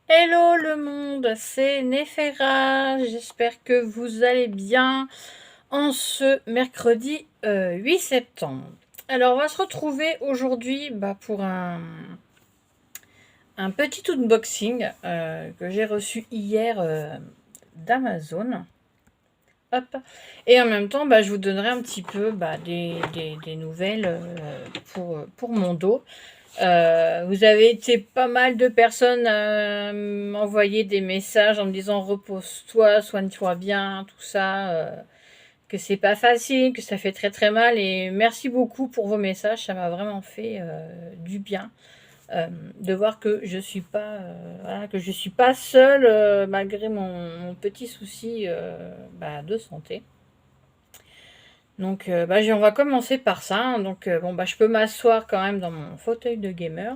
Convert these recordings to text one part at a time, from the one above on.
Hello le monde, c'est Néféra, j'espère que vous allez bien en ce mercredi 8 septembre. Alors on va se retrouver aujourd'hui pour un petit unboxing que j'ai reçu hier d'Amazon. Hop. Et en même temps, je vous donnerai un petit peu des nouvelles pour mon dos. Vous avez été pas mal de personnes à m'envoyer des messages en me disant repose-toi, soigne-toi bien, tout ça, que c'est pas facile, que ça fait très très mal. Et merci beaucoup pour vos messages, ça m'a vraiment fait du bien de voir que je suis pas, voilà, que je suis pas seule malgré mon petit souci de santé. Donc, on va commencer par ça, hein. Donc, je peux m'asseoir quand même dans mon fauteuil de gamer.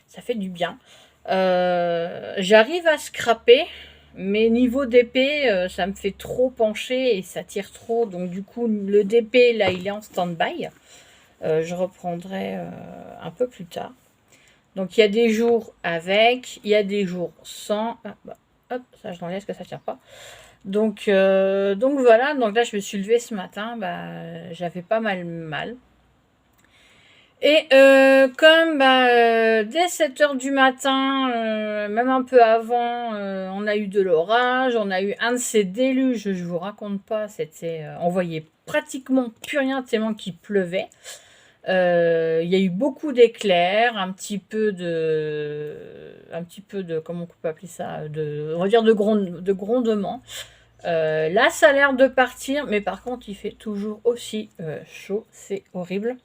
Ça fait du bien. J'arrive à scraper, mais niveau d'épée, ça me fait trop pencher et ça tire trop. Donc, du coup, le DP, là, il est en stand-by. Je reprendrai un peu plus tard. Donc, il y a des jours avec, il y a des jours sans. Hop, ça je l'enlève parce que ça tient pas. Donc voilà, donc là je me suis levée ce matin, j'avais pas mal. Et comme dès 7 heures du matin, même un peu avant, on a eu de l'orage, on a eu un de ces déluges, je vous raconte pas, on voyait pratiquement plus rien tellement qu'il pleuvait. Il y a eu beaucoup d'éclairs, un petit peu de, comment on peut appeler ça, on va dire de grondement. Là, ça a l'air de partir, mais par contre, il fait toujours aussi chaud. C'est horrible.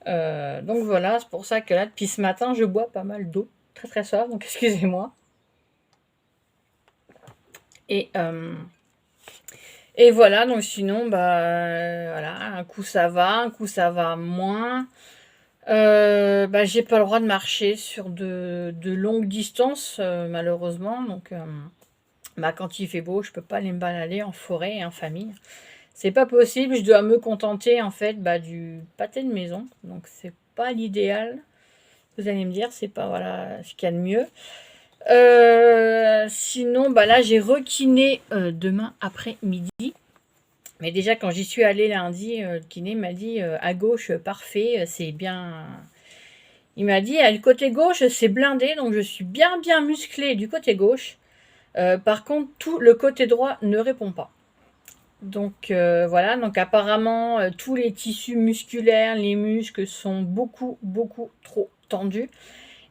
Donc voilà, c'est pour ça que là, depuis ce matin, je bois pas mal d'eau. Très très soif, donc excusez-moi. Et, euh, et voilà, donc sinon, voilà, un coup ça va, un coup ça va moins. J'ai pas le droit de marcher sur de longues distances, malheureusement. Donc, quand il fait beau, je peux pas aller me balader en forêt et en famille. C'est pas possible, je dois me contenter en fait du pâté de maison. Donc c'est pas l'idéal. Vous allez me dire, c'est pas voilà ce qu'il y a de mieux. Sinon, là j'ai rekiné demain après-midi. Mais déjà quand j'y suis allée lundi, le kiné m'a dit à gauche, parfait, c'est bien. Il m'a dit le côté gauche c'est blindé, donc je suis bien musclée du côté gauche. Par contre, tout le côté droit ne répond pas. Donc voilà, donc apparemment tous les tissus musculaires, les muscles sont beaucoup trop tendus.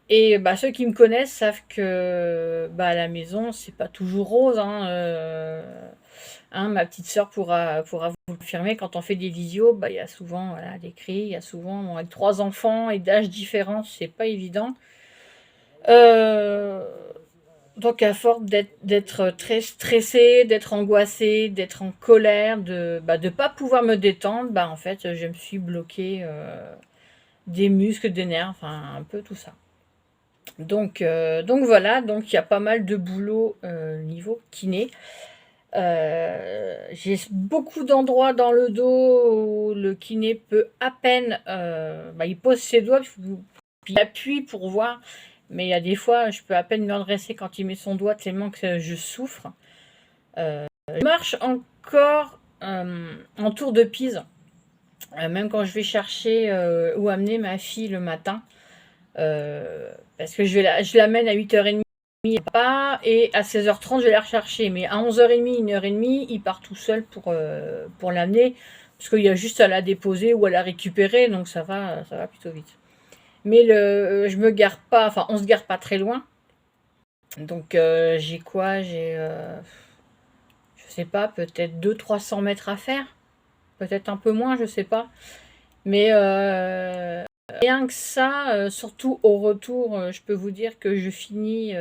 Et ceux qui me connaissent savent que à la maison c'est pas toujours rose, hein, ma petite sœur pourra vous le confirmer. Quand on fait des visios, il y a souvent voilà, des cris, il y a souvent avec 3 enfants et d'âge différents, c'est pas évident. Euh, donc à force d'être très stressée, d'être angoissée, d'être en colère, de pas pouvoir me détendre, en fait je me suis bloquée des muscles, des nerfs, enfin un peu tout ça. Donc voilà, donc il y a pas mal de boulot niveau kiné. J'ai beaucoup d'endroits dans le dos où le kiné peut à peine, il pose ses doigts, puis il appuie pour voir, mais il y a des fois, je peux à peine me redresser quand il met son doigt tellement que je souffre. Je marche encore en tour de Pise, même quand je vais chercher ou amener ma fille le matin, parce que je l'amène à 8h30 pas, et à 16h30 je vais la rechercher, mais à 11h30, 1h30, il part tout seul pour l'amener, parce qu'il y a juste à la déposer ou à la récupérer, donc ça va plutôt vite. Mais je me gare pas, enfin on se gare pas très loin, donc j'ai quoi, je sais pas, peut-être 200-300 mètres à faire, peut-être un peu moins, je sais pas, mais rien que ça, surtout au retour, je peux vous dire que je finis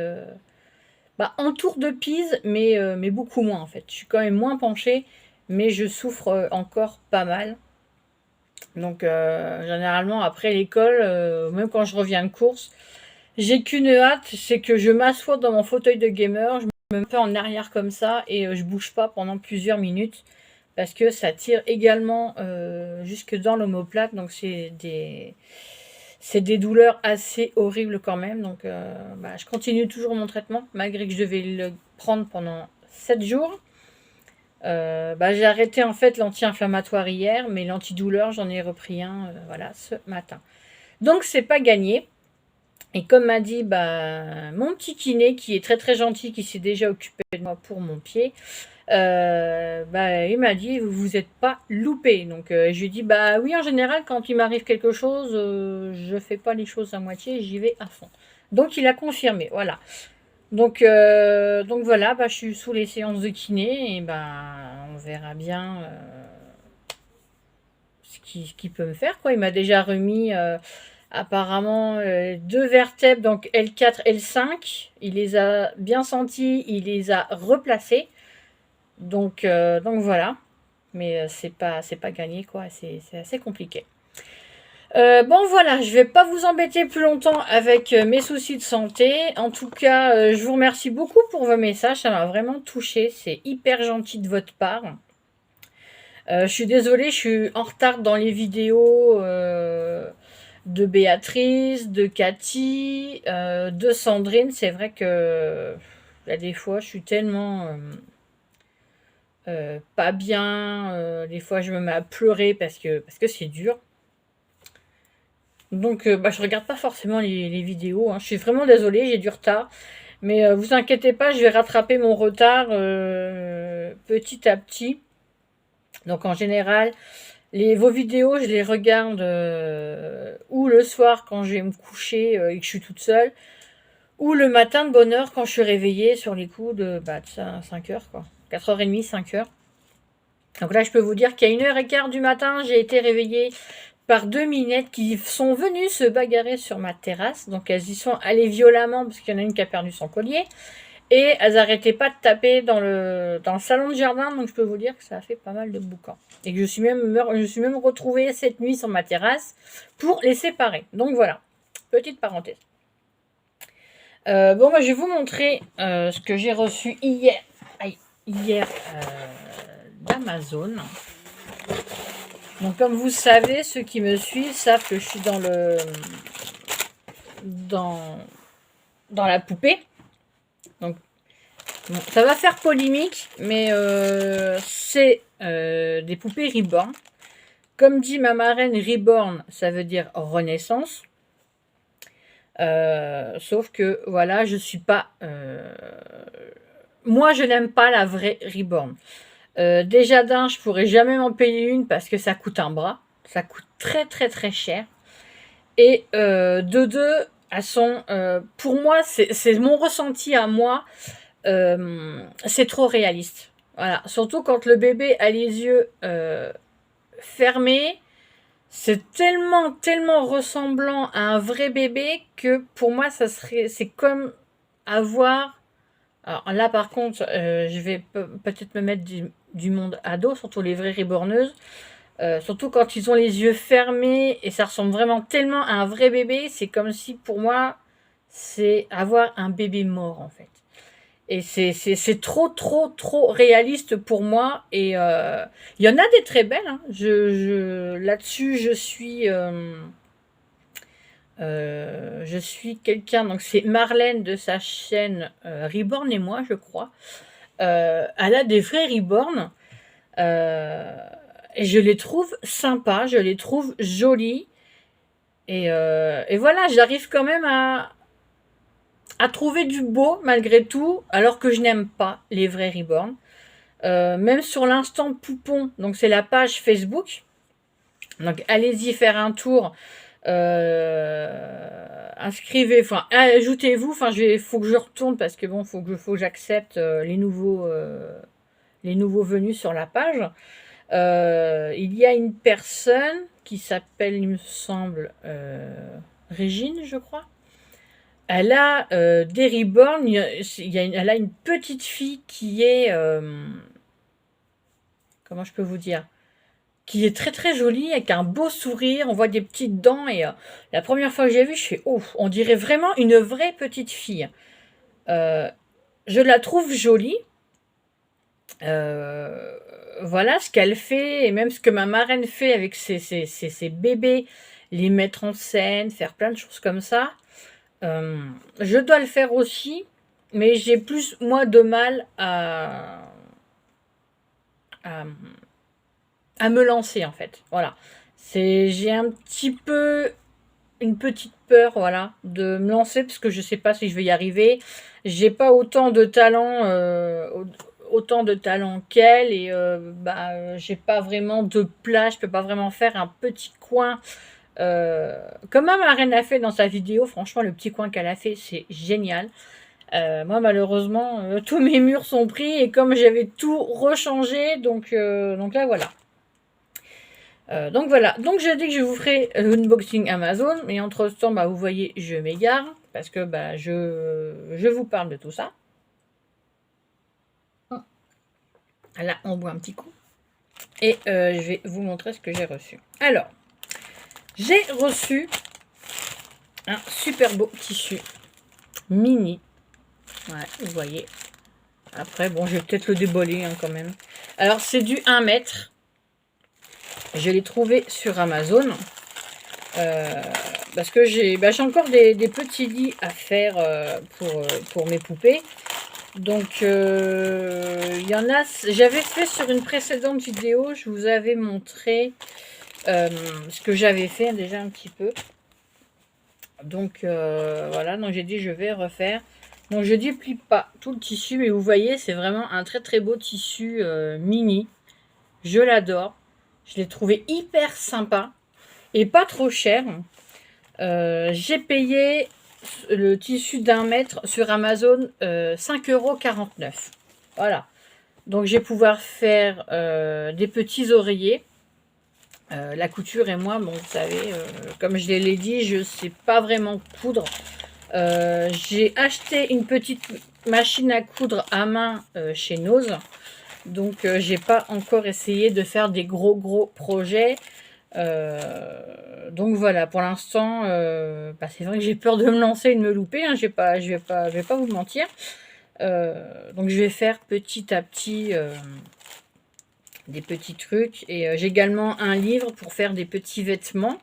en tour de Pise, mais beaucoup moins en fait. Je suis quand même moins penchée, mais je souffre encore pas mal. Donc généralement après l'école, même quand je reviens de course, j'ai qu'une hâte, c'est que je m'assois dans mon fauteuil de gamer, je me mets en arrière comme ça et je bouge pas pendant plusieurs minutes parce que ça tire également jusque dans l'omoplate. Donc c'est des douleurs assez horribles quand même. Donc, bah, je continue toujours mon traitement, malgré que je devais le prendre pendant 7 jours. Bah, j'ai arrêté en fait l'anti-inflammatoire hier, mais l'antidouleur, j'en ai repris un voilà, ce matin. Donc, c'est pas gagné. Et comme m'a dit bah, mon petit kiné, qui est très très gentil, qui s'est déjà occupé de moi pour mon pied, bah, il m'a dit vous vous êtes pas loupé. Donc je lui ai dit bah oui, en général quand il m'arrive quelque chose, je fais pas les choses à moitié, j'y vais à fond. Donc il a confirmé, voilà. Donc voilà, bah, je suis sous les séances de kiné et bah, on verra bien ce qu'il peut me faire, quoi. Il m'a déjà remis apparemment 2 vertèbres, donc L4, L5. Il les a bien sentis, il les a replacés. Donc voilà. Mais c'est pas gagné, quoi. C'est assez compliqué. Bon voilà, je vais pas vous embêter plus longtemps avec mes soucis de santé. En tout cas, je vous remercie beaucoup pour vos messages, ça m'a vraiment touché. C'est hyper gentil de votre part. Je suis désolée, je suis en retard dans les vidéos de Béatrice, de Cathy, de Sandrine. C'est vrai que il y a des fois, je suis tellement pas bien. Des fois, je me mets à pleurer parce que c'est dur. Donc, bah, je regarde pas forcément les vidéos. Hein. Je suis vraiment désolée, j'ai du retard. Mais vous inquiétez pas, je vais rattraper mon retard petit à petit. Donc, en général, vos vidéos, je les regarde ou le soir quand je vais me coucher et que je suis toute seule, ou le matin de bonne heure quand je suis réveillée sur les coups de 5 heures, quoi. 4h30, 5 heures. Donc là, je peux vous dire qu'à 1h15 du matin, j'ai été réveillée par 2 minettes qui sont venues se bagarrer sur ma terrasse. Donc elles y sont allées violemment parce qu'il y en a une qui a perdu son collier. Et elles n'arrêtaient pas de taper dans le salon de jardin. Donc je peux vous dire que ça a fait pas mal de boucan. Et que je suis même retrouvée cette nuit sur ma terrasse pour les séparer. Donc voilà, petite parenthèse. Bon, moi je vais vous montrer ce que j'ai reçu hier d'Amazon. Donc comme vous savez, ceux qui me suivent savent que je suis dans la poupée. Donc bon, ça va faire polémique, mais c'est des poupées Reborn. Comme dit ma marraine, Reborn, ça veut dire renaissance. Sauf que voilà, je suis pas. Moi, je n'aime pas la vraie Reborn. Déjà d'un, je pourrais jamais m'en payer une parce que ça coûte un bras. Ça coûte très très très cher. Et de deux, elles sont, pour moi, c'est mon ressenti à moi, c'est trop réaliste. Voilà. Surtout quand le bébé a les yeux fermés, c'est tellement, tellement ressemblant à un vrai bébé que pour moi, c'est comme avoir. Alors là, par contre, je vais peut-être me mettre du monde ado, surtout les vraies reborneuses. Surtout quand ils ont les yeux fermés et ça ressemble vraiment tellement à un vrai bébé, c'est comme si pour moi, c'est avoir un bébé mort en fait. Et c'est trop, trop, trop réaliste pour moi. Et il y en a des très belles. Hein. Là-dessus, je suis quelqu'un, donc c'est Marlène de sa chaîne Reborn et moi, je crois. Elle a des vrais Reborn. Et je les trouve sympas, je les trouve jolies. Et voilà, j'arrive quand même à trouver du beau malgré tout, alors que je n'aime pas les vrais Reborn. Même sur l'instant Poupon, donc c'est la page Facebook. Donc allez-y faire un tour. Inscrivez, enfin ajoutez-vous. Enfin, faut que je retourne parce que bon, faut que j'accepte les nouveaux venus sur la page. Il y a une personne qui s'appelle, il me semble, Régine, je crois. Elle a des reborn. Elle a une petite fille qui est, comment je peux vous dire, qui est très très jolie, avec un beau sourire, on voit des petites dents, et la première fois que j'ai vu, je fais, oh, on dirait vraiment une vraie petite fille. Je la trouve jolie. Voilà ce qu'elle fait, et même ce que ma marraine fait avec ses bébés les mettre en scène, faire plein de choses comme ça. Je dois le faire aussi, mais j'ai plus, moi, de mal à, à me lancer, en fait. Voilà. J'ai un petit peu une petite peur, voilà, de me lancer parce que je sais pas si je vais y arriver. J'ai pas autant de talent qu'elle et j'ai pas vraiment de place. Je peux pas vraiment faire un petit coin comme ma marraine a fait dans sa vidéo. Franchement, le petit coin qu'elle a fait, c'est génial. Moi, malheureusement, tous mes murs sont pris et comme j'avais tout rechangé, donc là, voilà. Donc voilà, donc j'ai dit que je vous ferai l'unboxing Amazon, mais entre temps, bah, vous voyez, je m'égare, parce que bah, je vous parle de tout ça. Là, on boit un petit coup. Et je vais vous montrer ce que j'ai reçu. Alors, j'ai reçu un super beau tissu mini. Ouais, vous voyez. Après, bon, je vais peut-être le déballer quand même. Alors, c'est du 1 mètre. Je l'ai trouvé sur Amazon. Parce que j'ai encore des petits lits à faire pour mes poupées. Donc, il y en a... J'avais fait sur une précédente vidéo, je vous avais montré ce que j'avais fait déjà un petit peu. Donc, voilà, donc j'ai dit je vais refaire. Donc, je déplie pas tout le tissu, mais vous voyez, c'est vraiment un très très beau tissu mini. Je l'adore. Je l'ai trouvé hyper sympa et pas trop cher. J'ai payé le tissu d'1 mètre sur Amazon 5,49 €. Voilà. Donc, je vais pouvoir faire des petits oreillers. La couture et moi, bon, vous savez, comme je l'ai dit, je ne sais pas vraiment coudre. J'ai acheté une petite machine à coudre à main chez Nose. Donc, j'ai pas encore essayé de faire des gros projets. Donc voilà, pour l'instant, c'est vrai que j'ai peur de me lancer et de me louper. Hein, je vais pas vous mentir. Donc je vais faire petit à petit des petits trucs. Et j'ai également un livre pour faire des petits vêtements.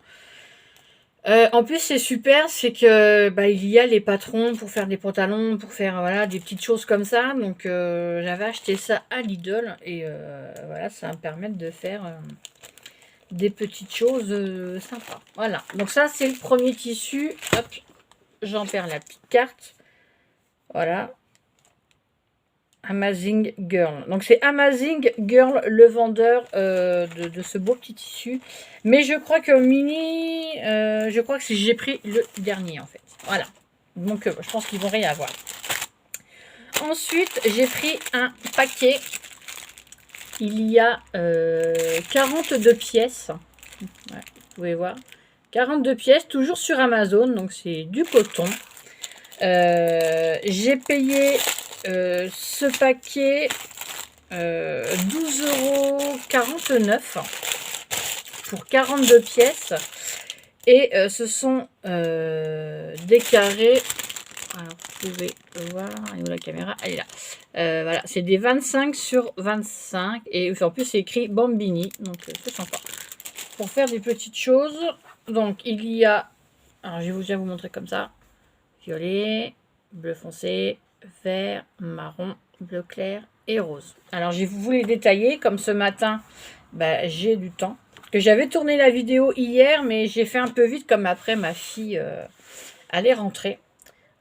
En plus, c'est super, c'est que il y a les patrons pour faire des pantalons, pour faire voilà des petites choses comme ça. Donc j'avais acheté ça à Lidl et voilà, ça va me permettre de faire des petites choses sympas. Voilà, donc ça c'est le premier tissu. Hop, j'en perds la petite carte. Voilà. Amazing Girl. Donc c'est Amazing Girl, le vendeur de ce beau petit tissu. Mais je crois que mini, je crois que j'ai pris le dernier en fait. Voilà. Donc je pense qu'ils vont rien avoir. Ensuite, j'ai pris un paquet. Il y a 42 pièces. Ouais, vous pouvez voir. 42 pièces, toujours sur Amazon. Donc c'est du coton. J'ai payé ce paquet 12,49 € pour 42 pièces. Et ce sont des carrés. Alors, vous pouvez le voir. Elle est où la caméra? Elle est là. Voilà, c'est des 25 sur 25. Et en plus, c'est écrit Bambini. Donc, c'est sympa. Pour faire des petites choses. Donc, il y a... Alors, je vais déjà vous montrer comme ça. Violet, bleu foncé, vert, marron, bleu clair et rose. Alors, je vais vous les détailler. Comme ce matin, j'ai du temps. Que j'avais tourné la vidéo hier, mais j'ai fait un peu vite comme après ma fille allait rentrer.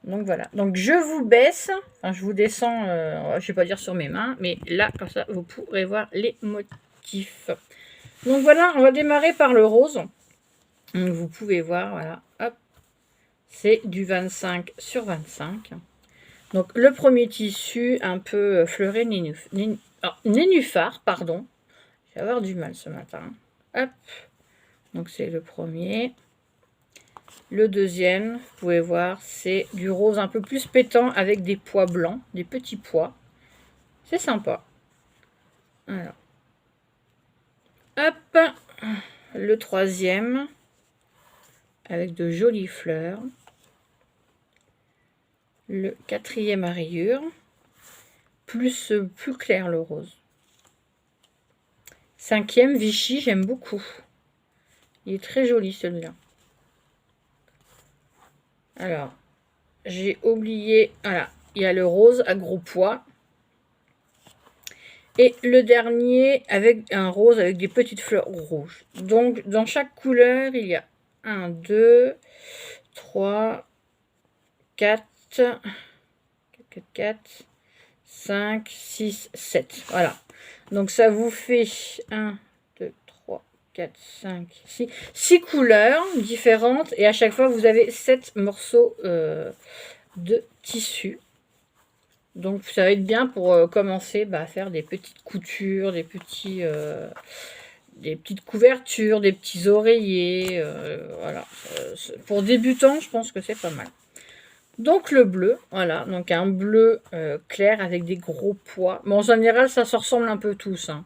Donc, voilà. Donc, je vous baisse. Enfin, je vous descends, je ne vais pas dire sur mes mains, mais là, comme ça, vous pourrez voir les motifs. Donc, voilà, on va démarrer par le rose. Donc, vous pouvez voir, voilà, hop. C'est du 25 sur 25. Donc, le premier tissu, un peu fleuré nénuphar, pardon. Je vais avoir du mal ce matin. Hop. Donc, c'est le premier. Le deuxième, vous pouvez voir, c'est du rose un peu plus pétant avec des pois blancs, des petits pois. C'est sympa. Alors. Hop. Le troisième, avec de jolies fleurs. Le quatrième à rayures, plus clair le rose. Cinquième Vichy, j'aime beaucoup. Il est très joli celui-là. Alors, j'ai oublié, voilà, il y a le rose à gros pois. Et le dernier avec un rose avec des petites fleurs rouges. Donc, dans chaque couleur, il y a 1, 2, 3, 4, 5, 6, 7. Voilà. Donc, ça vous fait 1, 2, 3, 4, 5, 6. 6 couleurs différentes. Et à chaque fois, vous avez 7 morceaux de tissu. Donc ça va être bien pour commencer à faire des petites coutures, des petites couvertures, des petits oreillers. Voilà. Pour débutants, je pense que c'est pas mal. Donc le bleu, voilà. Donc un bleu clair avec des gros pois. Bon, en général, ça se ressemble un peu tous. Hein.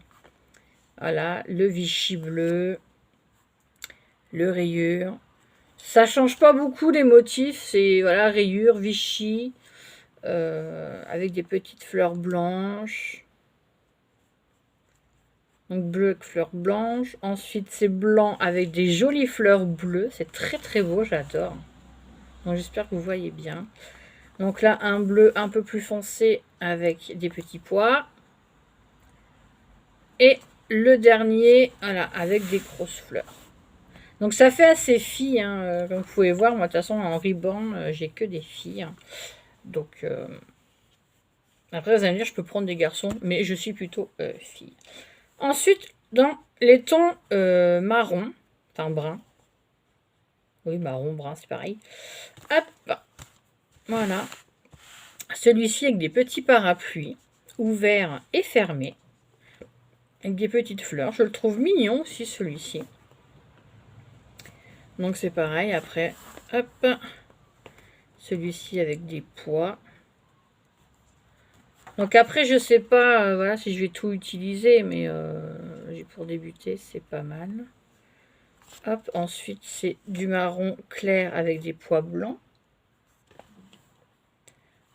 Voilà, le Vichy bleu, le rayure. Ça change pas beaucoup les motifs. C'est voilà, rayure, Vichy. Avec des petites fleurs blanches. Donc bleu avec fleurs blanches. Ensuite c'est blanc avec des jolies fleurs bleues. C'est très très beau, j'adore. Donc j'espère que vous voyez bien. Donc là un bleu un peu plus foncé avec des petits pois. Et le dernier, voilà, avec des grosses fleurs. Donc ça fait assez filles, hein, comme vous pouvez voir. Moi de toute façon en ruban, j'ai que des filles. Hein. Donc après vous allez me dire je peux prendre des garçons, mais je suis plutôt fille. Ensuite, dans les tons marron, enfin brun. Oui, marron, brun, c'est pareil. Hop, voilà. Celui-ci avec des petits parapluies, ouverts et fermés. Avec des petites fleurs. Je le trouve mignon aussi, celui-ci. Donc c'est pareil, après, hop. Celui-ci avec des pois. Donc après, je sais pas voilà, si je vais tout utiliser, mais pour débuter, c'est pas mal. Hop, ensuite, c'est du marron clair avec des pois blancs.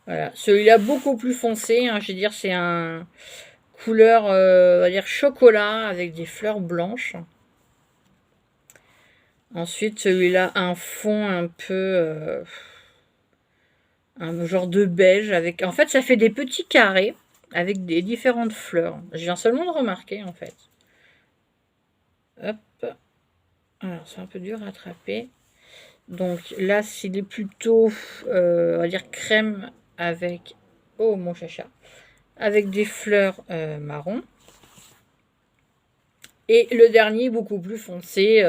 Voilà, celui-là beaucoup plus foncé, hein, je veux dire, c'est un couleur, on va dire chocolat avec des fleurs blanches. Ensuite, celui-là, un fond un peu, un genre de beige avec, en fait, ça fait des petits carrés avec des différentes fleurs. Je viens seulement de remarquer, en fait. Hop. Alors, c'est un peu dur à attraper. Donc là, c'est plutôt, on va dire crème avec, oh mon chacha, avec des fleurs marron. Et le dernier, beaucoup plus foncé.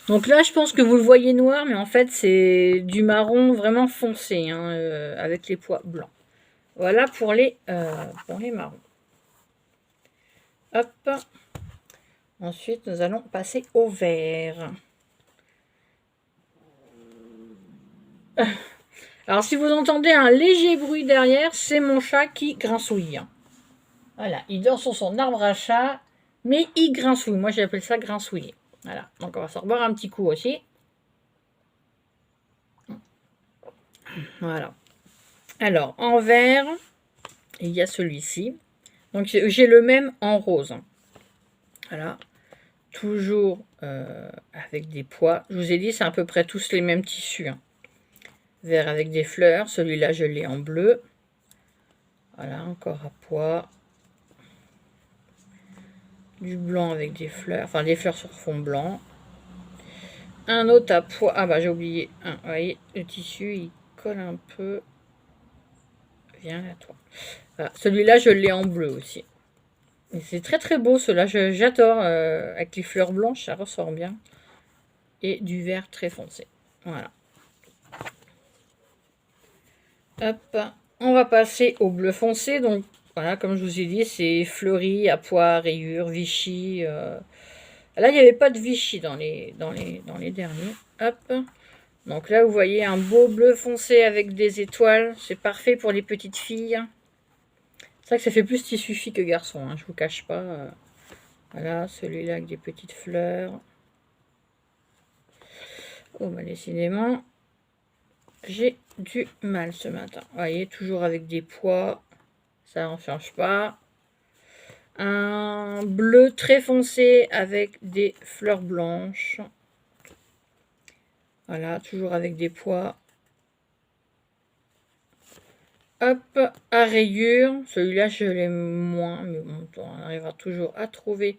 Donc là, je pense que vous le voyez noir, mais en fait, c'est du marron vraiment foncé, hein, avec les pois blancs. Voilà pour les marrons. Hop. Ensuite, nous allons passer au vert. Alors, si vous entendez un léger bruit derrière, c'est mon chat qui grincouille. Voilà, il dort sur son arbre à chat, mais il grincouille. Moi, j'appelle ça grincouiller. Voilà, donc on va se reboire un petit coup aussi. Voilà. Alors, en vert, il y a celui-ci. Donc, j'ai le même en rose. Voilà. Toujours avec des pois. Je vous ai dit, c'est à peu près tous les mêmes tissus. Hein. Vert avec des fleurs. Celui-là, je l'ai en bleu. Voilà, encore à pois. Du blanc avec des fleurs. Enfin, des fleurs sur fond blanc. Un autre à pois. Ah bah, j'ai oublié un. Vous voyez, le tissu, il colle un peu. Viens là, toi. Voilà. Celui-là, je l'ai en bleu aussi. C'est très très beau, ceux-là. J'adore. Avec les fleurs blanches, ça ressort bien. Et du vert très foncé. Voilà. Hop. On va passer au bleu foncé. Donc, voilà, comme je vous ai dit, c'est fleuri, à pois, rayures, Vichy. Là, il n'y avait pas de Vichy dans les derniers. Hop. Donc là, vous voyez un beau bleu foncé avec des étoiles. C'est parfait pour les petites filles. C'est vrai que ça fait plus tissu fille que garçon, hein, je vous cache pas. Voilà, celui-là avec des petites fleurs. Oh, bah décidément, j'ai du mal ce matin. Vous voyez, toujours avec des pois. Ça n'en change pas. Un bleu très foncé avec des fleurs blanches. Voilà, toujours avec des pois. Hop, à rayures. Celui-là, je l'aime moins, mais bon, on arrivera toujours à trouver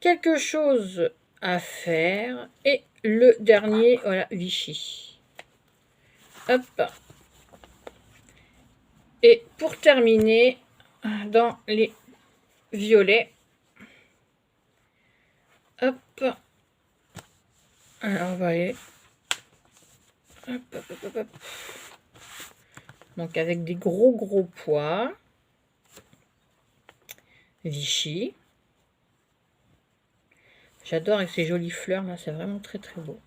quelque chose à faire. Et le dernier, voilà, Vichy. Hop. Et pour terminer, dans les violets, hop. Alors, on va aller. Hop, hop, hop, hop. Donc, avec des gros pois. Vichy. J'adore avec ces jolies fleurs là, c'est vraiment très beau.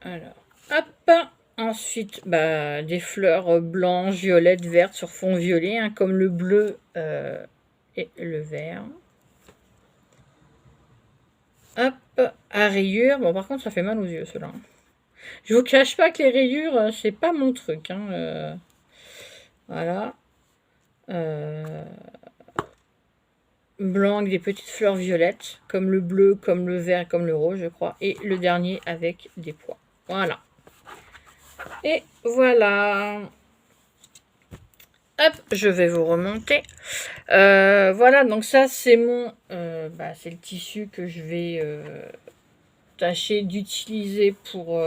Alors, hop. Ensuite, bah, des fleurs blanches, violettes, vertes sur fond violet, hein, comme le bleu et le vert. Hop, à rayures. Bon, par contre, ça fait mal aux yeux, cela. Je vous cache pas que les rayures, c'est pas mon truc. Hein, voilà. Blanc avec des petites fleurs violettes, comme le bleu, comme le vert, comme le rose, je crois. Et le dernier avec des pois. Voilà. Et voilà. Hop, je vais vous remonter. Voilà, donc ça, c'est mon... c'est le tissu que je vais tâcher d'utiliser pour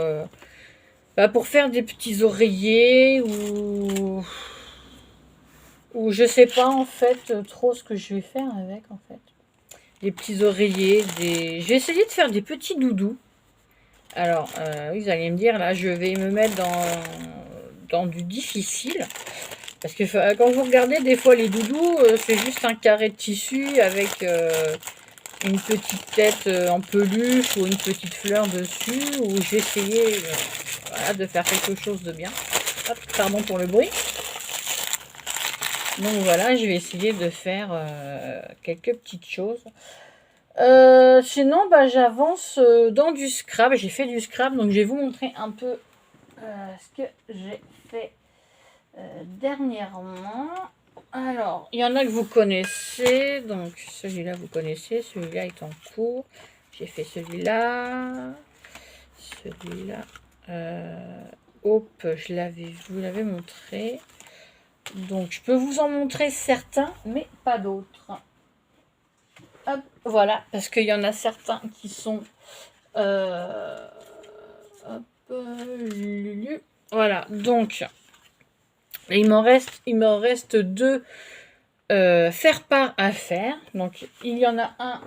faire des petits oreillers ou je sais pas, en fait, trop ce que je vais faire avec, en fait. Des petits oreillers, Je vais essayer de faire des petits doudous. Alors, oui, vous allez me dire, là, je vais me mettre dans du difficile. Parce que quand vous regardez, des fois, les doudous, c'est juste un carré de tissu avec une petite tête en peluche ou une petite fleur dessus. Ou je vais essayer voilà, de faire quelque chose de bien. Hop, pardon pour le bruit. Donc voilà, je vais essayer de faire quelques petites choses. Sinon, j'avance dans du scrap. J'ai fait du scrap, donc je vais vous montrer un peu ce que j'ai fait dernièrement. Alors, il y en a que vous connaissez. Donc, celui-là, vous connaissez. Celui-là est en cours. J'ai fait celui-là. Celui-là. Hop, je vous l'avais montré. Donc, je peux vous en montrer certains, mais pas d'autres. Hop, voilà, parce qu'il y en a certains qui sont... voilà, donc, il m'en reste deux faire-part à faire. Donc, il y en a un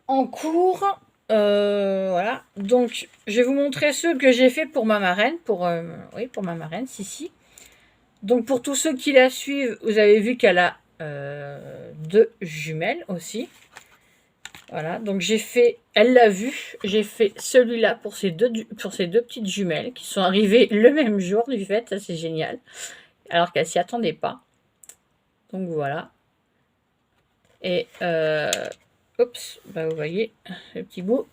en cours. Voilà, donc, je vais vous montrer ceux que j'ai fait pour ma marraine. Pour ma marraine, Sissi. Donc, pour tous ceux qui la suivent, vous avez vu qu'elle a 2 jumelles aussi. Voilà, donc elle l'a vu, j'ai fait celui-là pour ces deux petites jumelles qui sont arrivées le même jour du fait, ça c'est génial, alors qu'elles s'y attendaient pas. Donc voilà. Et oups, vous voyez le petit bout.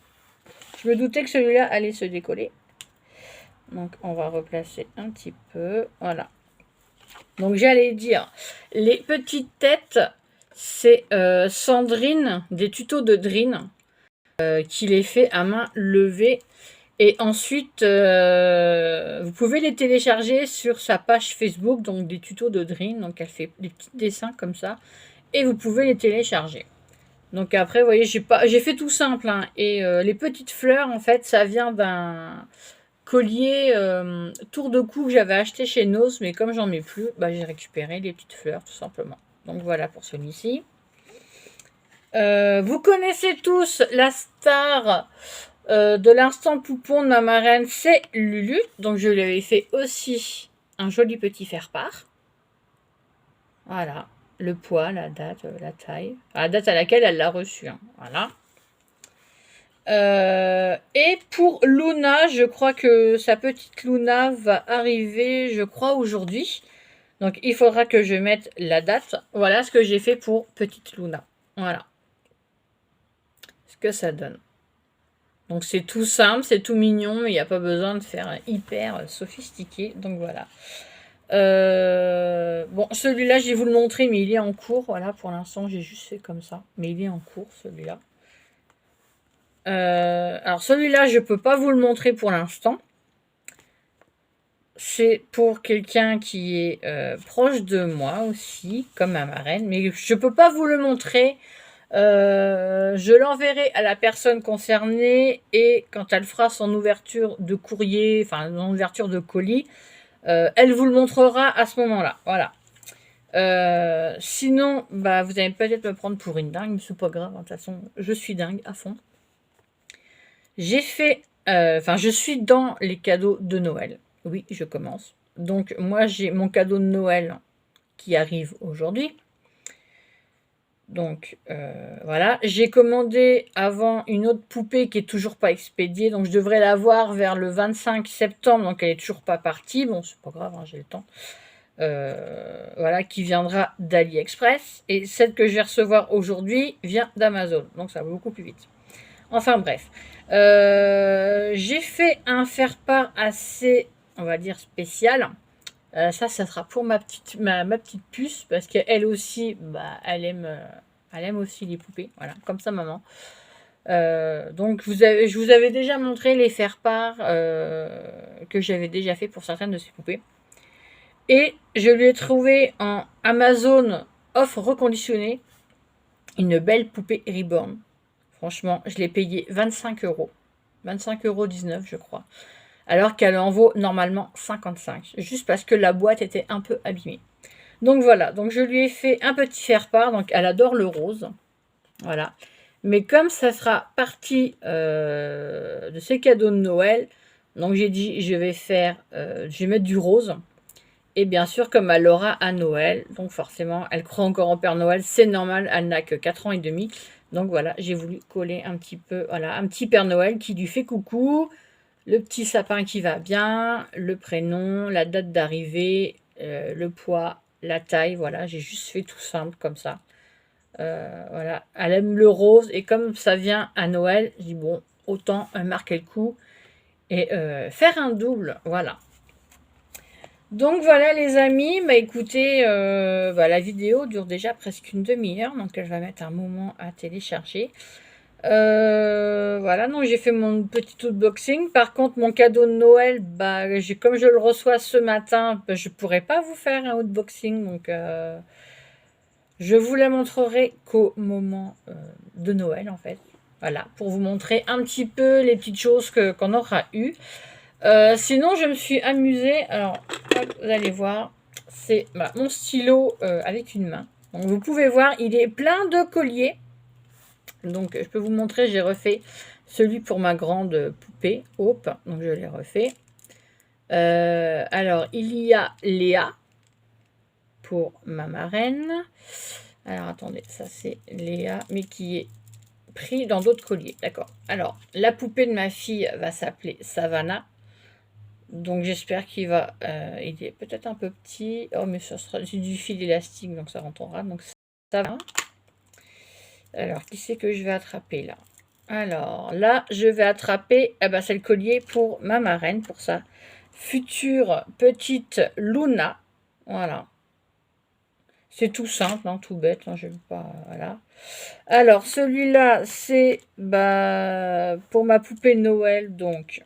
Je me doutais que celui-là allait se décoller. Donc on va replacer un petit peu, voilà. Donc j'allais dire, les petites têtes, c'est Sandrine, des tutos de Drine, qui les fait à main levée. Et ensuite, vous pouvez les télécharger sur sa page Facebook, donc des tutos de Drine. Donc elle fait des petits dessins comme ça. Et vous pouvez les télécharger. Donc après, vous voyez, j'ai fait tout simple. Hein, et les petites fleurs, en fait, ça vient d'un collier tour de cou que j'avais acheté chez Nose. Mais comme j'en mets plus, j'ai récupéré les petites fleurs, tout simplement. Donc voilà pour celui-ci. Vous connaissez tous la star de l'instant poupon de ma marraine, c'est Lulu. Donc je lui avais fait aussi un joli petit faire-part. Voilà, le poids, la date, la taille. La date à laquelle elle l'a reçu. Hein. Voilà. Et pour Luna, je crois que sa petite Luna va arriver, je crois, aujourd'hui. Donc il faudra que je mette la date. Voilà ce que j'ai fait pour petite Luna. Voilà. Ce que ça donne. Donc c'est tout simple, c'est tout mignon, mais il n'y a pas besoin de faire hyper sophistiqué. Donc voilà. Bon, celui-là, je vais vous le montrer, mais il est en cours. Voilà, pour l'instant, j'ai juste fait comme ça. Mais il est en cours, celui-là. Alors celui-là, je ne peux pas vous le montrer pour l'instant. c'est pour quelqu'un qui est proche de moi aussi, comme ma marraine, mais je ne peux pas vous le montrer. Je l'enverrai à la personne concernée et quand elle fera son ouverture de courrier, enfin son ouverture de colis, elle vous le montrera à ce moment-là. Voilà. Sinon, bah, vous allez peut-être me prendre pour une dingue, mais c'est pas grave, de toute façon, je suis dingue à fond. J'ai fait, enfin, je suis dans les cadeaux de Noël. Oui, je commence. Donc, moi, j'ai mon cadeau de Noël qui arrive aujourd'hui. Donc, voilà. J'ai commandé avant une autre poupée qui est toujours pas expédiée. Donc, je devrais la voir vers le 25 septembre. Donc, elle est toujours pas partie. Bon, c'est pas grave, hein, j'ai le temps. Voilà, qui viendra d'AliExpress. Et celle que je vais recevoir aujourd'hui vient d'Amazon. Donc, ça va beaucoup plus vite. Enfin, bref. J'ai fait un faire-part assez, on va dire, spécial. Ça sera pour ma petite puce, parce qu'elle aussi, bah, elle aime aussi les poupées. Voilà, comme ça, maman. Donc, je vous avais déjà montré les faire-part que j'avais déjà fait pour certaines de ces poupées. Et je lui ai trouvé en Amazon offre reconditionnée une belle poupée Reborn. Franchement, je l'ai payé 25 €. 25,19 € je crois. Alors qu'elle en vaut normalement 55. Juste parce que la boîte était un peu abîmée. Donc voilà, donc je lui ai fait un petit faire-part. Donc elle adore le rose. Voilà. Mais comme ça sera partie de ses cadeaux de Noël, donc j'ai dit je vais mettre du rose. Et bien sûr, comme elle l'aura à Noël, donc forcément, elle croit encore en Père Noël, c'est normal, elle n'a que 4 ans et demi. Donc voilà, j'ai voulu coller un petit peu, voilà, un petit Père Noël qui lui fait coucou, le petit sapin qui va bien, le prénom, la date d'arrivée, le poids, la taille, voilà, j'ai juste fait tout simple comme ça. Voilà, elle aime le rose et comme ça vient à Noël, je dis bon, autant marquer le coup et faire un double, voilà. Donc voilà les amis, bah écoutez, la vidéo dure déjà presque une demi-heure, donc elle va mettre un moment à télécharger. Voilà, donc j'ai fait mon petit unboxing. Par contre, mon cadeau de Noël, bah, comme je le reçois ce matin, bah, je pourrais pas vous faire un unboxing, donc je vous la montrerai qu'au moment de Noël en fait. Voilà, pour vous montrer un petit peu les petites choses qu'on aura eues. Sinon, je me suis amusée. Alors, hop, vous allez voir, c'est mon stylo avec une main. Donc, vous pouvez voir, il est plein de colliers. Donc, je peux vous montrer, j'ai refait celui pour ma grande poupée, Hope. Donc, je l'ai refait. Alors, il y a Léa pour ma marraine. Alors, attendez, ça c'est Léa, mais qui est pris dans d'autres colliers. D'accord. Alors, la poupée de ma fille va s'appeler Savannah. Donc j'espère qu'il va, il est peut-être un peu petit. Oh mais ça sera du fil élastique donc ça rentrera. Donc ça va. Alors qui c'est que je vais attraper là? Alors là je vais attraper, c'est le collier pour ma marraine, pour sa future petite Luna. Voilà. C'est tout simple, hein, tout bête. Hein, je vais pas, voilà. Alors celui-là c'est pour ma poupée Noël donc.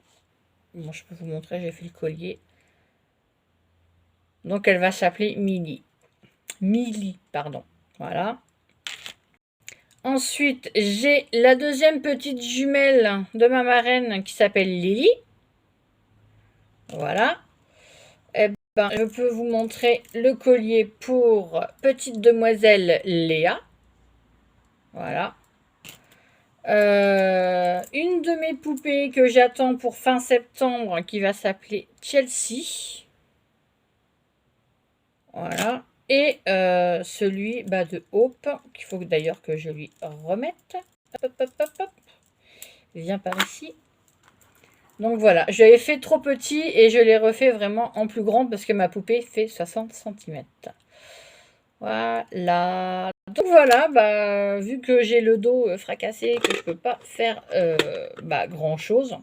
Bon, je peux vous montrer, j'ai fait le collier. Donc, elle va s'appeler Millie. Millie, pardon. Voilà. Ensuite, j'ai la deuxième petite jumelle de ma marraine qui s'appelle Lily. Voilà. Eh ben, je peux vous montrer le collier pour petite demoiselle Léa. Voilà. Une de mes poupées que j'attends pour fin septembre qui va s'appeler Chelsea. Voilà. Et celui de Hope, qu'il faut d'ailleurs que je lui remette. Hop, hop, hop, hop. Viens par ici. Donc voilà, je l'avais fait trop petit et je l'ai refait vraiment en plus grand parce que ma poupée fait 60 cm. Voilà. Donc voilà, vu que j'ai le dos fracassé, que je peux pas faire grand chose.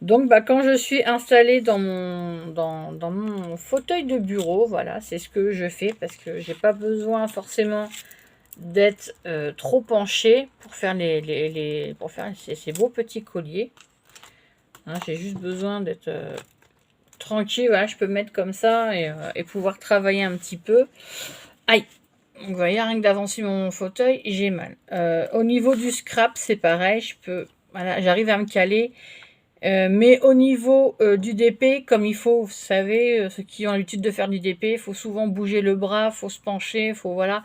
Donc, quand je suis installée dans mon fauteuil de bureau, voilà, c'est ce que je fais parce que j'ai pas besoin forcément d'être trop penchée pour faire ces beaux petits colliers. Hein, j'ai juste besoin d'être tranquille, voilà, je peux me mettre comme ça et pouvoir travailler un petit peu. Aïe! Donc, vous voyez, rien que d'avancer mon fauteuil, j'ai mal. Au niveau du scrap, c'est pareil, voilà, j'arrive à me caler. Mais au niveau du DP, comme il faut, vous savez, ceux qui ont l'habitude de faire du DP, il faut souvent bouger le bras, il faut se pencher, voilà.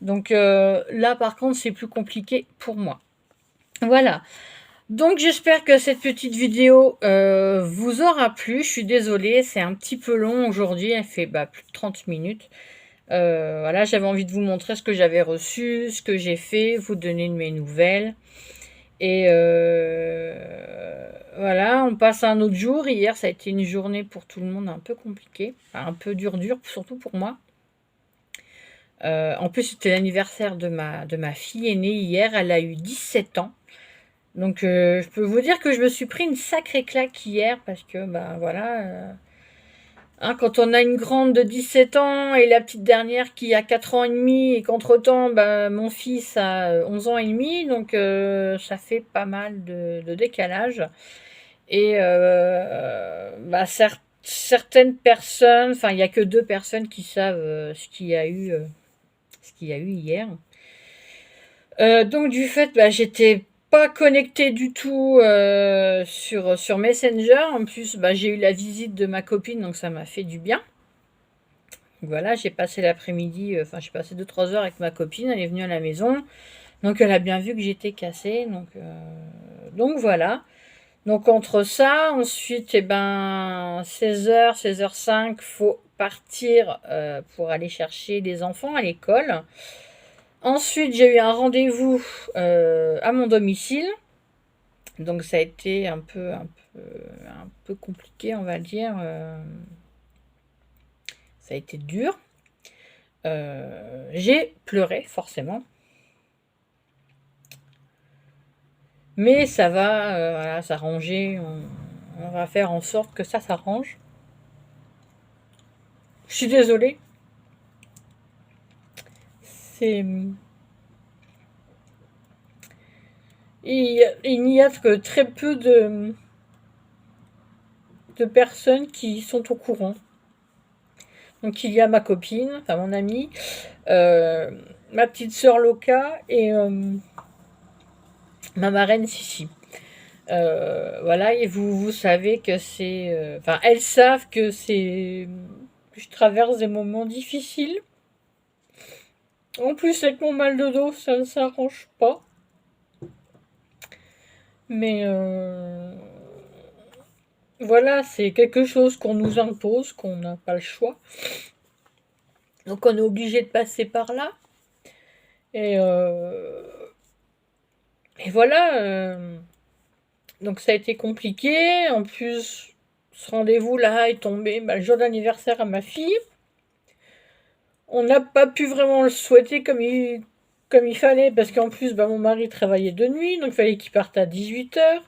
Donc là, par contre, c'est plus compliqué pour moi. Voilà. Donc j'espère que cette petite vidéo vous aura plu. Je suis désolée, c'est un petit peu long aujourd'hui. Elle fait plus de 30 minutes. Voilà, j'avais envie de vous montrer ce que j'avais reçu, ce que j'ai fait, vous donner de mes nouvelles. Et voilà, on passe à un autre jour. Hier, ça a été une journée pour tout le monde un peu compliquée. Enfin, un peu dur, surtout pour moi. En plus, c'était l'anniversaire de ma fille aînée hier. Elle a eu 17 ans. Donc, je peux vous dire que je me suis pris une sacrée claque hier parce que, voilà, quand on a une grande de 17 ans et la petite dernière qui a 4 ans et demi et qu'entre-temps, mon fils a 11 ans et demi, donc ça fait pas mal de décalage. Et certaines personnes, enfin, il n'y a que 2 personnes qui savent ce qu'il y a eu hier. Donc du fait, j'étais pas connectée du tout sur Messenger. En plus, j'ai eu la visite de ma copine, donc ça m'a fait du bien. Voilà, j'ai passé l'après-midi, j'ai passé 2-3 heures avec ma copine, elle est venue à la maison. Donc elle a bien vu que j'étais cassée, donc voilà. Donc entre ça, ensuite, 16h, 16h05, faut partir pour aller chercher les enfants à l'école. Ensuite, j'ai eu un rendez-vous à mon domicile. Donc ça a été un peu compliqué, on va dire. Ça a été dur. J'ai pleuré, forcément. Mais ça va voilà, s'arranger. On va faire en sorte que ça s'arrange. Je suis désolée. Il n'y a que très peu de personnes qui sont au courant. Donc il y a ma copine, enfin mon amie, ma petite sœur Loca et ma marraine Sissi. Voilà, et vous savez que c'est... Enfin, elles savent que je traverse des moments difficiles. En plus, avec mon mal de dos, ça ne s'arrange pas. Mais voilà, c'est quelque chose qu'on nous impose, qu'on n'a pas le choix. Donc on est obligé de passer par là. Et voilà. Donc ça a été compliqué. En plus, ce rendez-vous-là est tombé le jour d'anniversaire à ma fille. On n'a pas pu vraiment le souhaiter comme il fallait, parce qu'en plus, mon mari travaillait de nuit, donc il fallait qu'il parte à 18h.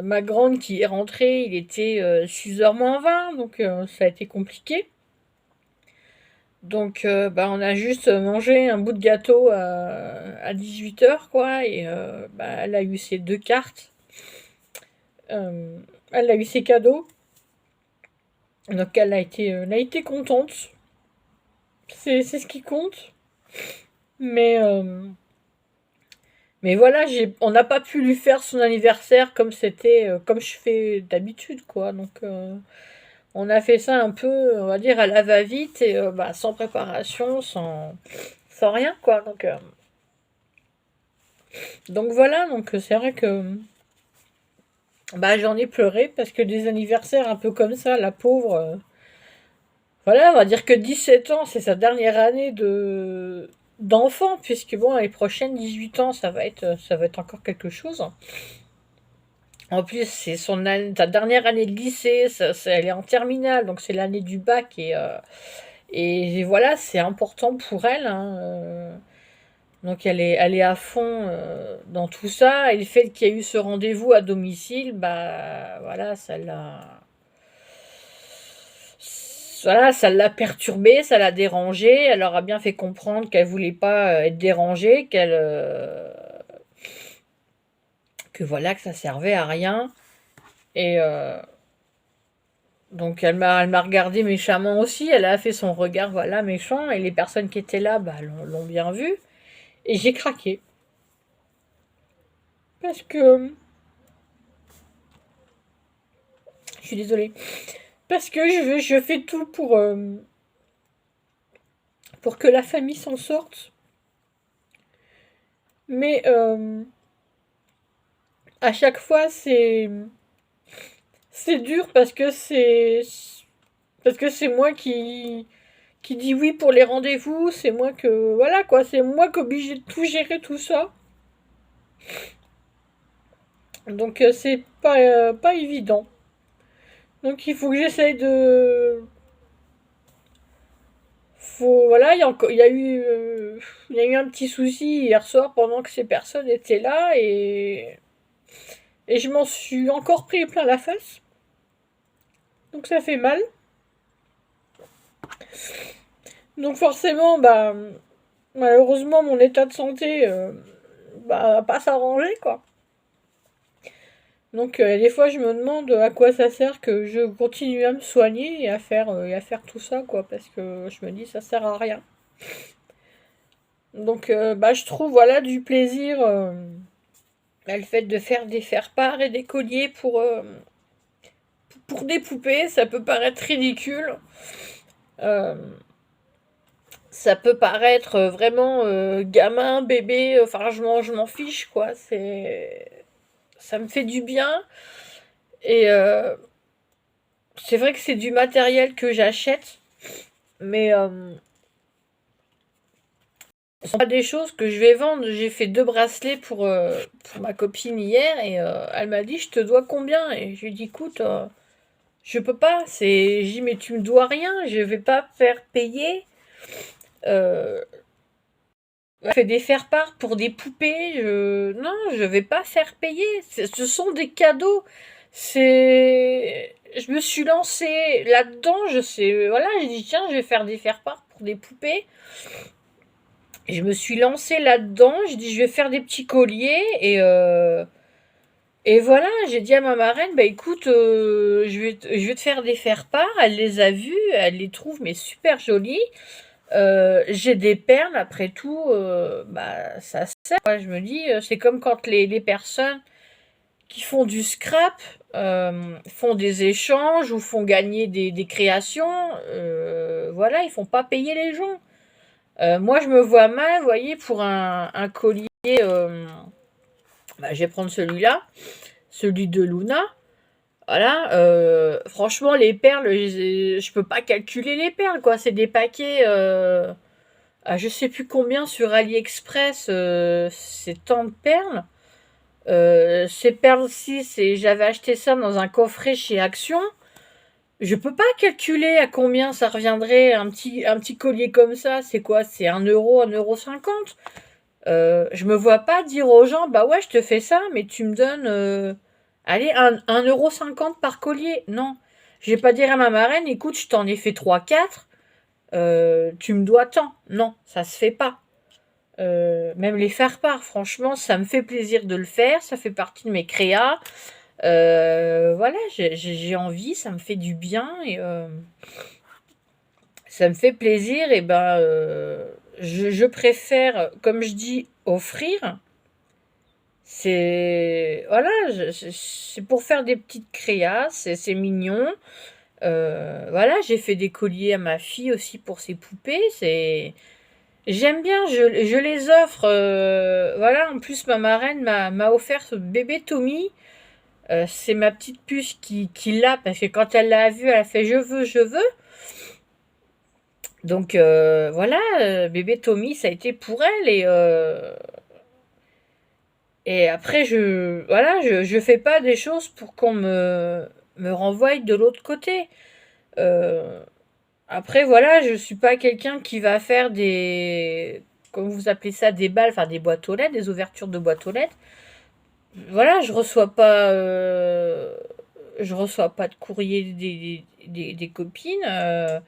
Ma grande qui est rentrée, il était 6h moins 20, donc ça a été compliqué. Donc on a juste mangé un bout de gâteau à 18h, quoi, et elle a eu ses 2 cartes. Elle a eu ses cadeaux. Donc elle a été contente. C'est ce qui compte. Mais voilà, on n'a pas pu lui faire son anniversaire comme comme je fais d'habitude, quoi. Donc on a fait ça un peu, on va dire, à la va-vite et sans préparation, sans rien, quoi. Donc voilà, donc c'est vrai que j'en ai pleuré parce que des anniversaires un peu comme ça, la pauvre. Voilà, on va dire que 17 ans, c'est sa dernière année d'enfant, puisque l'année prochaine, 18 ans, ça va être encore quelque chose. En plus, c'est sa dernière année de lycée, elle est en terminale, donc c'est l'année du bac, et voilà, c'est important pour elle, hein. Donc elle est à fond dans tout ça, et le fait qu'il y ait eu ce rendez-vous à domicile, voilà, ça l'a perturbée, ça l'a dérangée. Elle leur a bien fait comprendre qu'elle voulait pas être dérangée, que voilà, que ça servait à rien. Et Donc elle m'a regardé méchamment aussi, elle a fait son regard, voilà, méchant, et les personnes qui étaient là, bah, l'ont bien vu. Et j'ai craqué. Parce que, je suis désolée, parce que je fais tout pour que la famille s'en sorte. Mais à chaque fois, c'est dur parce que c'est moi qui dis oui pour les rendez-vous, c'est moi que voilà quoi, c'est moi qui obligé de tout gérer tout ça. Donc c'est pas évident. Donc il faut que j'essaye de faut voilà, il y a eu un petit souci hier soir pendant que ces personnes étaient là et je m'en suis encore pris plein la face. Donc ça fait mal. Donc forcément bah malheureusement mon état de santé bah va pas s'arranger quoi. Donc des fois je me demande à quoi ça sert que je continue à me soigner et à faire tout ça quoi parce que je me dis ça sert à rien. Donc bah je trouve voilà du plaisir le fait de faire des faire-part et des colliers pour des poupées, ça peut paraître ridicule. Euh, Ça peut paraître vraiment gamin, bébé, enfin je m'en fiche quoi, ça me fait du bien et c'est vrai que c'est du matériel que j'achète, mais ce sont pas des choses que je vais vendre. J'ai fait 2 bracelets pour ma copine hier et elle m'a dit: «Je te dois combien?» et je lui ai dit: «Écoute, je peux pas, c'est» j'ai dit: «Mais tu me dois rien, je vais pas faire payer, heu, fait des faire-part pour des poupées, non, je vais pas faire payer, ce sont des cadeaux. C'est je me suis lancée là-dedans, je sais voilà, j'ai dit: "Tiens, je vais faire des faire-part pour des poupées"». Et je me suis lancée là-dedans, j'ai dit: «Je vais faire des petits colliers» et voilà, j'ai dit à ma marraine: «Bah écoute, je vais te faire des faire-part». Elle les a vus, elle les trouve mais super jolies. J'ai des perles après tout, bah, ça sert, quoi. Je me dis, c'est comme quand les personnes qui font du scrap, font des échanges ou font gagner des créations, voilà, ils font pas payer les gens. Moi, je me vois mal, vous voyez, pour un collier, bah, je vais prendre celui-là, celui de Luna. Voilà, franchement, les perles, je peux pas calculer les perles, quoi. C'est des paquets, à je sais plus combien sur AliExpress, c'est tant de perles. Ces perles-ci, j'avais acheté ça dans un coffret chez Action. Je peux pas calculer à combien ça reviendrait un petit collier comme ça. C'est quoi? C'est 1 euro, 1,50 €. Je me vois pas dire aux gens, bah ouais, je te fais ça, mais tu me donnes, allez, 1,50 € par collier. Non. Je vais pas dire à ma marraine, écoute, je t'en ai fait 3, 4. Tu me dois tant. Non, ça se fait pas. Même les faire-part, franchement, ça me fait plaisir de le faire, ça fait partie de mes créas. Voilà, j'ai envie, ça me fait du bien et ça me fait plaisir et ben je préfère, comme je dis, offrir. C'est voilà, c'est pour faire des petites créas, c'est mignon. Voilà, j'ai fait des colliers à ma fille aussi pour ses poupées. J'aime bien, je les offre. Voilà, en plus ma marraine m'a offert ce bébé Tommy. C'est ma petite puce qui l'a parce que quand elle l'a vu, elle a fait je veux, je veux. Donc voilà, bébé Tommy, ça a été pour elle et après je fais pas des choses pour qu'on me renvoie de l'autre côté. Euh, Après voilà, je suis pas quelqu'un qui va faire des comme vous appelez ça des balles, enfin des boîtes aux lettres, des ouvertures de boîtes aux lettres. Voilà, je reçois pas de courrier des copines.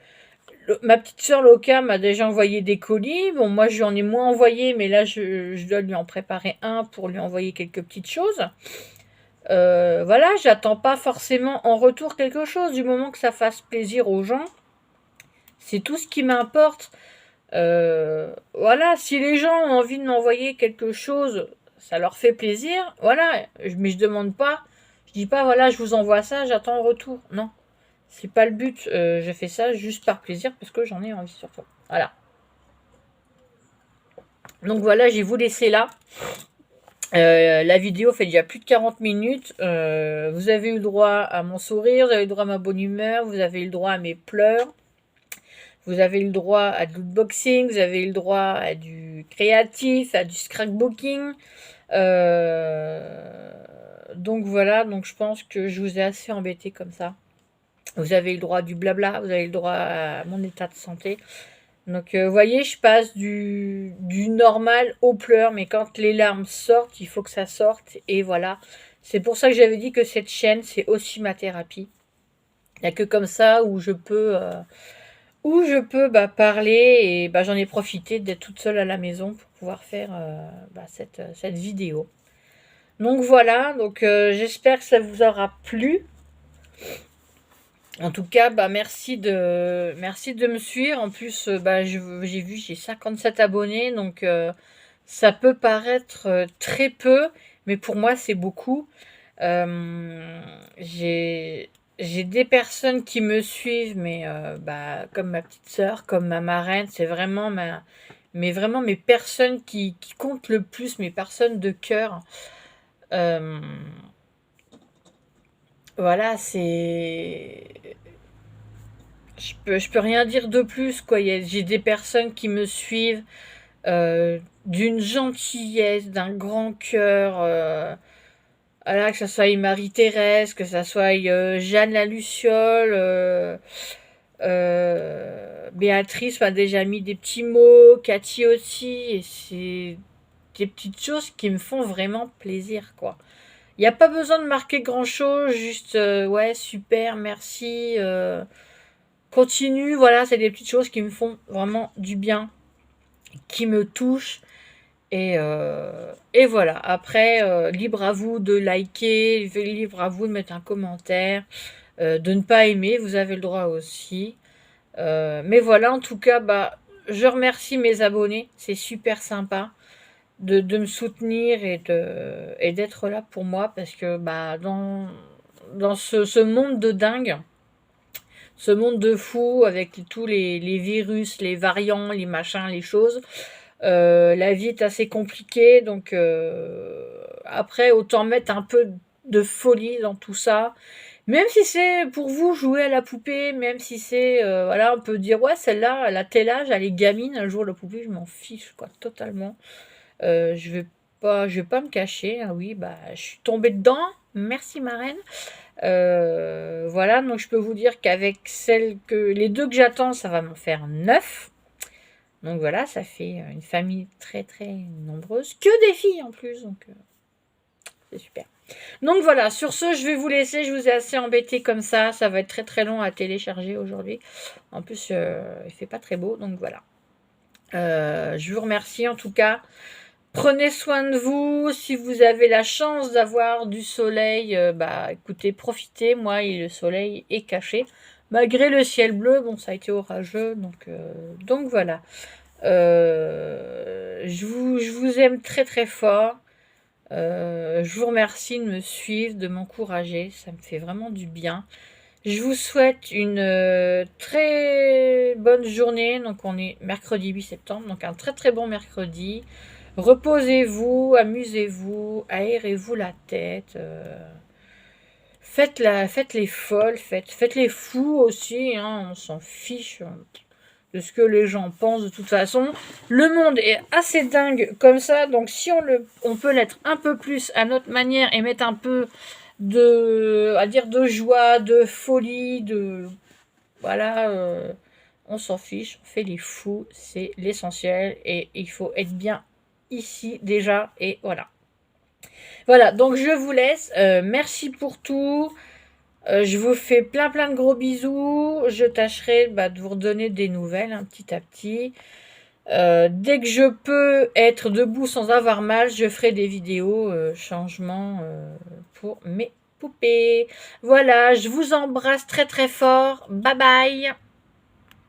Ma petite sœur Loca m'a déjà envoyé des colis. Bon, moi, je lui en ai moins envoyé, mais là, je dois lui en préparer un pour lui envoyer quelques petites choses. Voilà, j'attends pas forcément en retour quelque chose, du moment que ça fasse plaisir aux gens. C'est tout ce qui m'importe. Voilà, si les gens ont envie de m'envoyer quelque chose, ça leur fait plaisir. Voilà, mais je demande pas. Je dis pas, voilà, je vous envoie ça, j'attends en retour. Non, c'est pas le but. Je fais ça juste par plaisir parce que j'en ai envie surtout. Voilà. Donc voilà, j'ai vous laisser là. La vidéo fait déjà plus de 40 minutes. Vous avez eu le droit à mon sourire, vous avez eu le droit à ma bonne humeur, vous avez eu le droit à mes pleurs, vous avez eu le droit à de l'outboxing, vous avez eu le droit à du créatif, à du scrapbooking. Donc voilà, donc je pense que je vous ai assez embêté comme ça. Vous avez eu le droit à du blabla, vous avez le droit à mon état de santé. Donc, vous voyez, je passe du normal aux pleurs, mais quand les larmes sortent, il faut que ça sorte. Et voilà. C'est pour ça que j'avais dit que cette chaîne, c'est aussi ma thérapie. Il n'y a que comme ça où je peux parler. Et j'en ai profité d'être toute seule à la maison pour pouvoir faire cette vidéo. Donc voilà, donc j'espère que ça vous aura plu. En tout cas, merci de me suivre. En plus, j'ai vu, j'ai 57 abonnés, donc ça peut paraître très peu, mais pour moi, c'est beaucoup. J'ai des personnes qui me suivent, mais comme ma petite sœur, comme ma marraine, c'est vraiment vraiment mes personnes qui comptent le plus, mes personnes de cœur. Euh, voilà, c'est je peux rien dire de plus, quoi. J'ai des personnes qui me suivent d'une gentillesse, d'un grand cœur. Voilà, que ça soit Marie-Thérèse, que ça soit Jeanne la Luciole, Béatrice m'a déjà mis des petits mots, Cathy aussi, et c'est des petites choses qui me font vraiment plaisir, quoi. Il n'y a pas besoin de marquer grand-chose, juste ouais, super, merci. Continue, voilà, c'est des petites choses qui me font vraiment du bien, qui me touchent. Et voilà. Après, libre à vous de liker, libre à vous de mettre un commentaire, de ne pas aimer, vous avez le droit aussi. Mais voilà, en tout cas, je remercie mes abonnés, c'est super sympa de me soutenir et d'être là pour moi parce que dans ce monde de dingue, ce monde de fou avec tous les virus, les variants, les machins, les choses. La vie est assez compliquée, donc après, autant mettre un peu de folie dans tout ça. Même si c'est pour vous jouer à la poupée, même si c'est, voilà, on peut dire, ouais, celle-là, elle a tel âge, elle est gamine, un jour la poupée, je m'en fiche, quoi, totalement. Je vais pas me cacher, hein, oui, je suis tombée dedans, merci ma reine. Voilà, donc je peux vous dire qu'avec les deux que j'attends, ça va m'en faire 9. Donc voilà, ça fait une famille très très nombreuse, que des filles en plus, donc c'est super. Donc voilà, sur ce, je vais vous laisser, je vous ai assez embêté comme ça va être très très long à télécharger aujourd'hui. En plus, il fait pas très beau, donc voilà. Je vous remercie en tout cas. Prenez soin de vous. Si vous avez la chance d'avoir du soleil, écoutez, profitez. Moi, le soleil est caché. Malgré le ciel bleu, bon, ça a été orageux, donc voilà. Je vous aime très très fort. Je vous remercie de me suivre, de m'encourager. Ça me fait vraiment du bien. Je vous souhaite une très bonne journée. Donc on est mercredi 8 septembre. Donc un très très bon mercredi. Reposez-vous, amusez-vous, aérez-vous la tête. Faites les folles, faites les fous aussi. Hein, on s'en fiche de ce que les gens pensent de toute façon. Le monde est assez dingue comme ça. Donc si on peut l'être un peu plus à notre manière et mettre un peu de joie, de folie, voilà, on s'en fiche, on fait les fous, c'est l'essentiel et il faut être bien ici déjà et voilà. Voilà, donc je vous laisse. Merci pour tout. Je vous fais plein de gros bisous. Je tâcherai de vous redonner des nouvelles petit à petit. Dès que je peux être debout sans avoir mal, je ferai des vidéos changements pour mes poupées. Voilà, je vous embrasse très très fort. Bye bye.